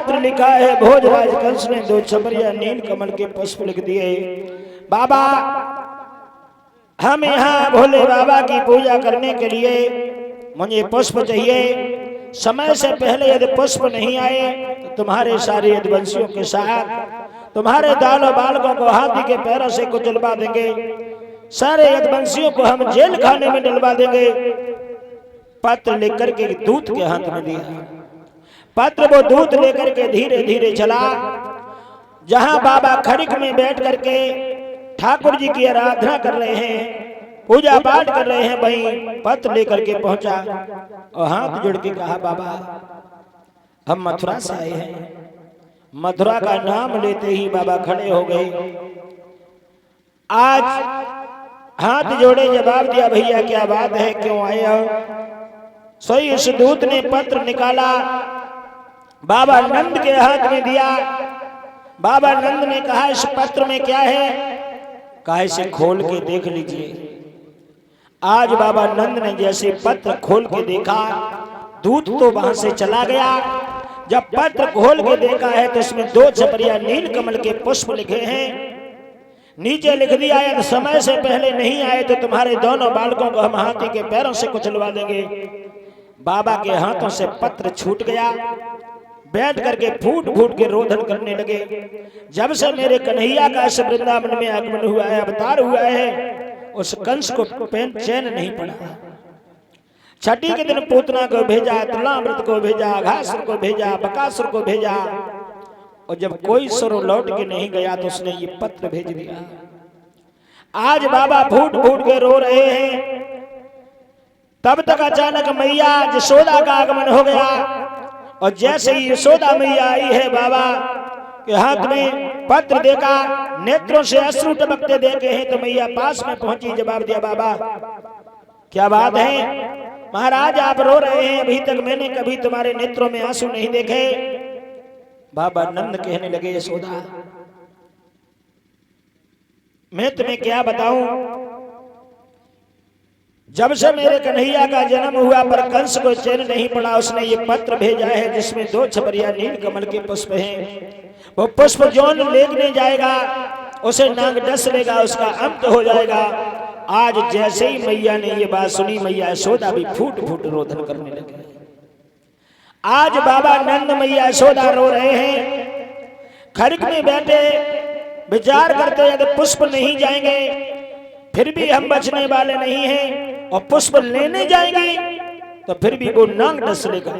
पत्र लिखा है भोजराज कंस ने 2 छपरिया नील कमल के पुष्प लिख दिए। बाबा हम यहाँ भोले बाबा की पूजा करने के लिए मुझे पुष्प चाहिए। समय से पहले यदि पुष्प नहीं आए तो तुम्हारे सारे यदुवंशियों के साथ तुम्हारे दानों बालकों को हाथी के पैरों से कुचलवा देंगे। सारे यदुवंशियों को हम जेल खाने में डलवा देंगे। पत्र लेकर के दूत के हाथ में दिया। पत्र वो दूत लेकर के धीरे धीरे चला जहां बाबा खड़िक में बैठ करके ठाकुर जी की आराधना कर रहे हैं, पूजा पाठ कर रहे हैं। वहीं पत्र लेकर के पहुंचा और हाथ जोड़ के कहा, बाबा हम मथुरा से आए हैं। मथुरा का नाम लेते ही बाबा खड़े हो गए। आज हाथ जोड़े जवाब दिया, भैया क्या बात है, क्यों आए हो? सोई इस दूत ने पत्र निकाला, बाबा नंद के हाथ में दिया। बाबा नंद ने कहा, इस पत्र में क्या है? कहा, इसे खोल के देख लीजिए। आज बाबा नंद ने जैसे पत्र खोल के देखा, दूत तो वहां से चला गया। जब पत्र खोल के देखा है तो इसमें 2 छपरिया नील कमल के पुष्प लिखे हैं। नीचे लिख दिया है, समय से पहले नहीं आए तो तुम्हारे दोनों बालकों को हम हाथी के पैरों से कुचलवा देंगे। बाबा के हाथों से पत्र छूट गया। बैठ करके फूट फूट के रोदन करने लगे। जब से मेरे कन्हैया का इस वृंदावन में आगमन हुआ है, अवतार हुआ है, उस कंस को चैन नहीं पड़ा। छठी के दिन पूतना को भेजा, तुलामृत को भेजा, घासुर को भेजा, बकासुर को भेजा, और जब कोई सुर लौट के नहीं गया तो उसने ये पत्र भेज दिया। आज बाबा फूट फूट के रो रहे हैं। तब तक अचानक मैया यशोदा का आगमन हो गया, और जैसे ही यशोदा मैया आई है, बाबा के हाथ में पत्र देखा, नेत्रों से अश्रु टपकते देखे हैं, तो मैया पास में पहुंची, जवाब दिया, बाबा क्या बात है? महाराज आप रो रहे हैं, अभी तक मैंने कभी तुम्हारे नेत्रों में आंसू नहीं देखे। बाबा नंद कहने लगे, यशोदा मैं तुम्हें क्या बताऊं, जब से मेरे कन्हैया का जन्म हुआ पर कंस को चैन नहीं पड़ा। उसने ये पत्र भेजा है जिसमें 2 छपरिया नील कमल के पुष्प हैं। वो पुष्प जौन लेने जाएगा उसे नाग डस लेगा, उसका अंत हो जाएगा। आज जैसे ही मैया ने ये बात सुनी, मैया यशोदा भी फूट फूट रोदन करने लगे। आज बाबा नंद मैया यशोदा रो रहे हैं। खड़िक में बैठे विचार करते, यदि पुष्प नहीं जाएंगे फिर भी हम बचने वाले नहीं हैं, और पुष्प लेने जाएंगे तो फिर भी वो नाग डस लेगा।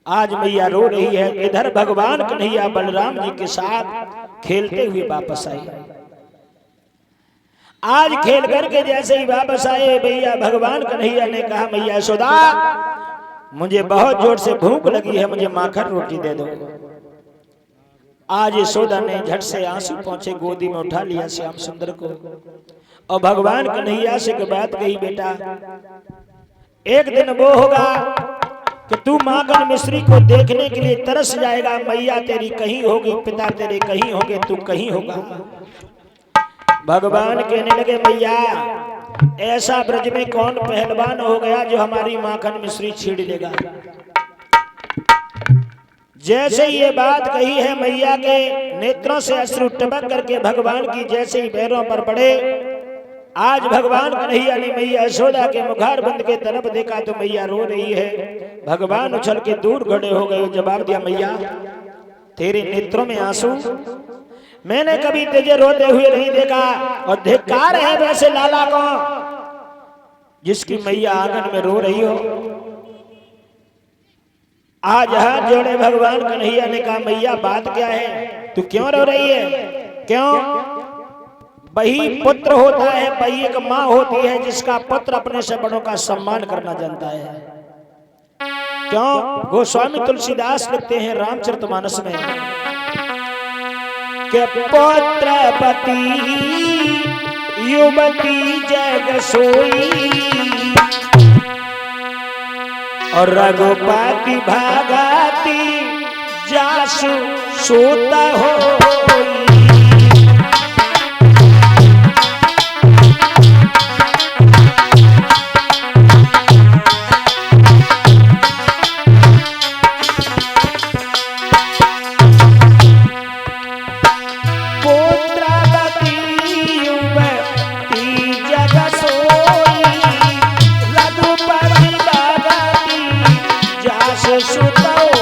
आज मैया रो रही है। इधर भगवान कन्हैया बलराम जी के साथ खेलते हुए वापस आए। आज खेल करके जैसे ही वापस आए, भैया भगवान कन्हैया ने कहा, मैया यशोदा मुझे बहुत जोर से भूख लगी है, मुझे माखन रोटी दे दो। आज यशोदा ने झट से आंसू पहुंचे गोदी में उठा लिया श्याम सुंदर को, और भगवान कन्हैया से एक बात कही, बेटा एक दिन वो होगा कि तू माखन मिश्री को देखने के लिए तरस जाएगा। मैया तेरी कहीं होगी, पिता तेरे कहीं होंगे, तू कहीं होगा। भगवान कहने लगे, मैया ऐसा ब्रज में कौन पहलवान हो गया जो हमारी माखन मिश्री छीड़ लेगा। जैसे ये बात कही है, मैया के नेत्रों से अश्रु टपक करके भगवान की जैसे ही पैरों पर पड़े। आज भगवान कन्हैया ने मैया यशोदा के मुखार बंद के तरफ देखा तो मैया रो रही है। भगवान उछल के दूर खड़े हो गए। जवाब दिया, मैया तेरे नेत्रों में आंसू मैंने कभी तुझे रोते हुए नहीं देखा, और धिक्कार है वैसे लाला को जिसकी मैया आंगन में रो रही हो। आज हाथ जोड़े भगवान कन्हैया ने कहा, मैया बात क्या है, तू क्यों रो रही है? क्यों? वही पुत्र होता है, वही एक माँ होती है जिसका पुत्र अपने से बड़ों का सम्मान करना जानता है। क्यों? गोस्वामी तुलसीदास लिखते हैं रामचरितमानस में कि पुत्रपति युवती जग सोई, और रघुपति भागती जासु सोता हो। सुतोई।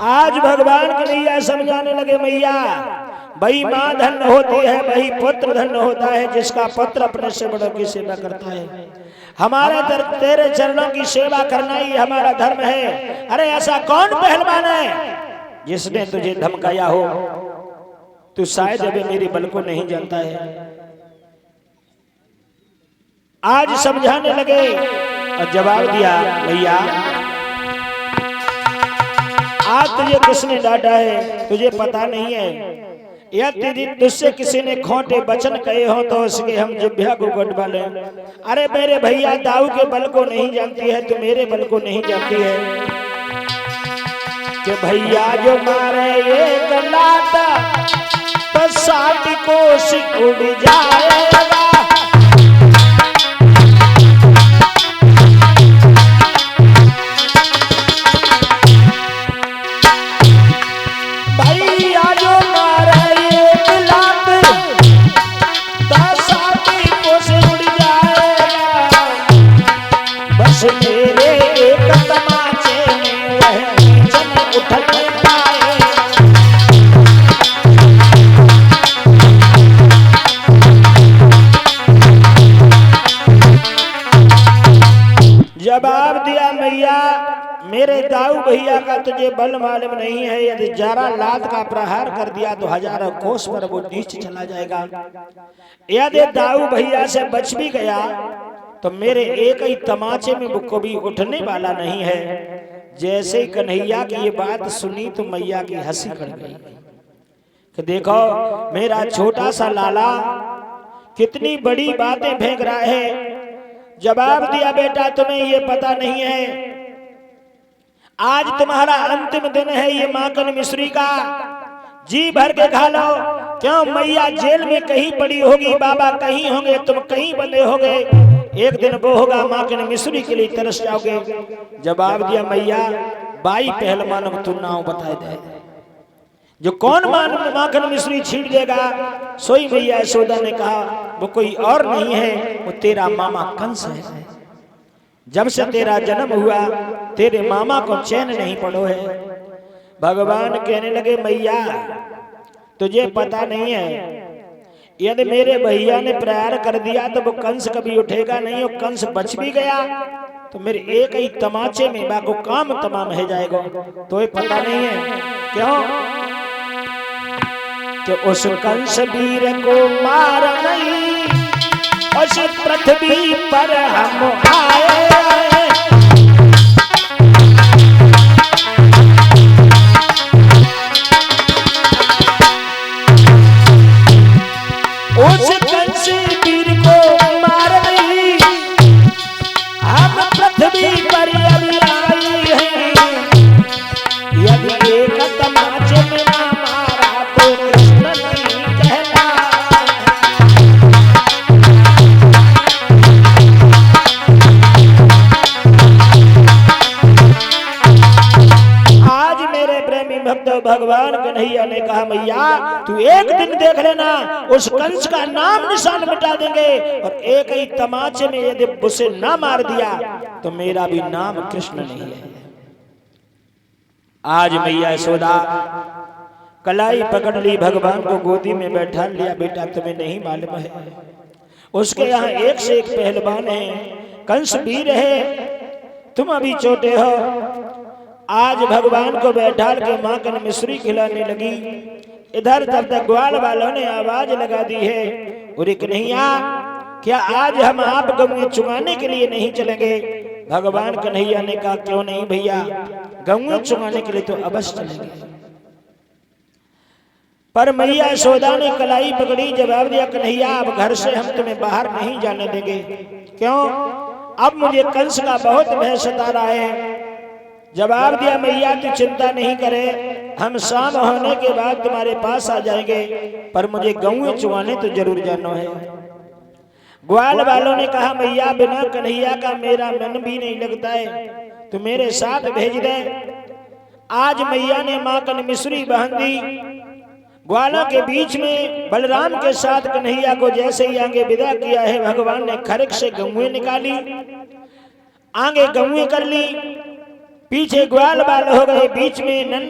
आज भगवान कन्हैया समझाने लगे मैया भाई माँ धन्य होती है, वही पुत्र धन्य होता है जिसका पुत्र अपने से बड़ों की सेवा करता है। हमारा तेरे चरणों की सेवा करना ही हमारा धर्म है। अरे ऐसा कौन पहलवान है जिसने तुझे धमकाया हो? तू शायद अभी मेरी बल को नहीं जानता है। आज समझाने लगे और जवाब दिया भैया आज तुझे किसने डांटा है तुझे पता नहीं है, या तुझसे किसी ने खोटे वचन कहे हो तो उसके हम जिह्वा को गड़बा लें। अरे मेरे भैया दाऊ के बल को नहीं जानती है, तू मेरे बल को नहीं जानती है कि भैया जो मारे एक लाता तो 60 कोस उड़ जाएगा। मेरे एक तमाचे में वह जन उठल पाए। जवाब दिया मैया मेरे दाऊ भैया का तुझे बल मालूम नहीं है। यदि जरा लात का प्रहार कर दिया तो हजारों कोस पर वो नीचे चला जाएगा। यदि दाऊ भैया से बच भी गया तो मेरे एक ही तमाचे में वो कभी उठने वाला नहीं है। जैसे कन्हैया की ये बात सुनी तो मैया की हंसी पड़ गई कि देखो मेरा छोटा सा लाला कितनी बड़ी बातें फेंक रहा है। जवाब दिया बेटा तुम्हें ये पता नहीं है, आज तुम्हारा अंतिम दिन है ये माखन मिश्री का, जी भर के खा लो। क्यों मैया जेल में कहीं पड़ी होगी, बाबा कहीं होंगे, तुम कहीं बंधे होगे, एक दिन वो होगा माखन मिश्री के लिए तरस जाओगे। जवाब दिया मैया बाई पहलवान को तू नाम बता दे, जो कौन माखन मिश्री छीन देगा सोई मैया यशोदा ने कहा वो कोई और नहीं है, वो तेरा मामा कंस है। जब से तेरा जन्म हुआ तेरे मामा को चैन नहीं पड़ो है। भगवान कहने लगे मैया तुझे पता नहीं है, यदि मेरे भैया ने प्रहार कर दिया तो वो कंस कभी उठेगा नहीं। वो कंस बच भी गया तो मेरे एक ही तमाचे में बाको काम तमाम है जाएगा। तो ये पता नहीं है क्यों कि उस कंस वीर को मार नहीं, उस पृथ्वी पर हम आए। उस कंस वीर को मार नहीं, हम पृथ्वी पर अभी आए हैं। यदि एक तमाचे में ना मारा तो कृष्ण नहीं कहला। आज मेरे प्रेमी भक्त भगवान कन्हैया ने कहा मैया तू एक दिन देख लेना, उस कंस का नाम निशान मिटा देंगे और एक ही तमाचे में यदि उसे ना मार दिया तो मेरा भी नाम कृष्ण नहीं है। आज मैया यशोदा कलाई पकड़ ली, भगवान को गोदी में बैठा लिया। बेटा तुम्हें नहीं मालूम है उसके यहाँ एक से एक पहलवान है, कंस वीर है, तुम अभी छोटे हो। आज भगवान को बैठा के माखन मिश्री खिलाने लगी। इधर तब तक ग्वाल वालों ने आवाज लगा दी है उरे कन्हैया क्या आज हम आप गऊ चुगाने के लिए नहीं चलेंगे? भगवान कन्हैया ने कहा क्यों नहीं भैया, गऊ चुगाने के लिए तो अवश्य चलेंगे। पर मैया यशोदा ने कलाई पकड़ी, जवाब दिया कन्हैया अब घर से हम तुम्हें बाहर नहीं जाने देंगे। क्यों? अब मुझे कंस का बहुत भय सता रहा है। जवाब दिया मैया तू चिंता नहीं करे, हम शाम होने के बाद तुम्हारे पास आ जाएंगे, पर मुझे गऊ चुगाने तो जरूर जाना है। ग्वाल वालों ने कहा मैया बिना कन्हैया का मेरा मन भी नहीं लगता है, तू मेरे साथ भेज दे। आज मैया ने माखन मिश्री बहन दी। ग्वालों के बीच में बलराम के साथ कन्हैया को जैसे ही आगे विदा किया है, भगवान ने खरक से गमुए निकाली, आगे गमुए कर ली, पीछे ग्वाल बाल हो गए, बीच में नन्हे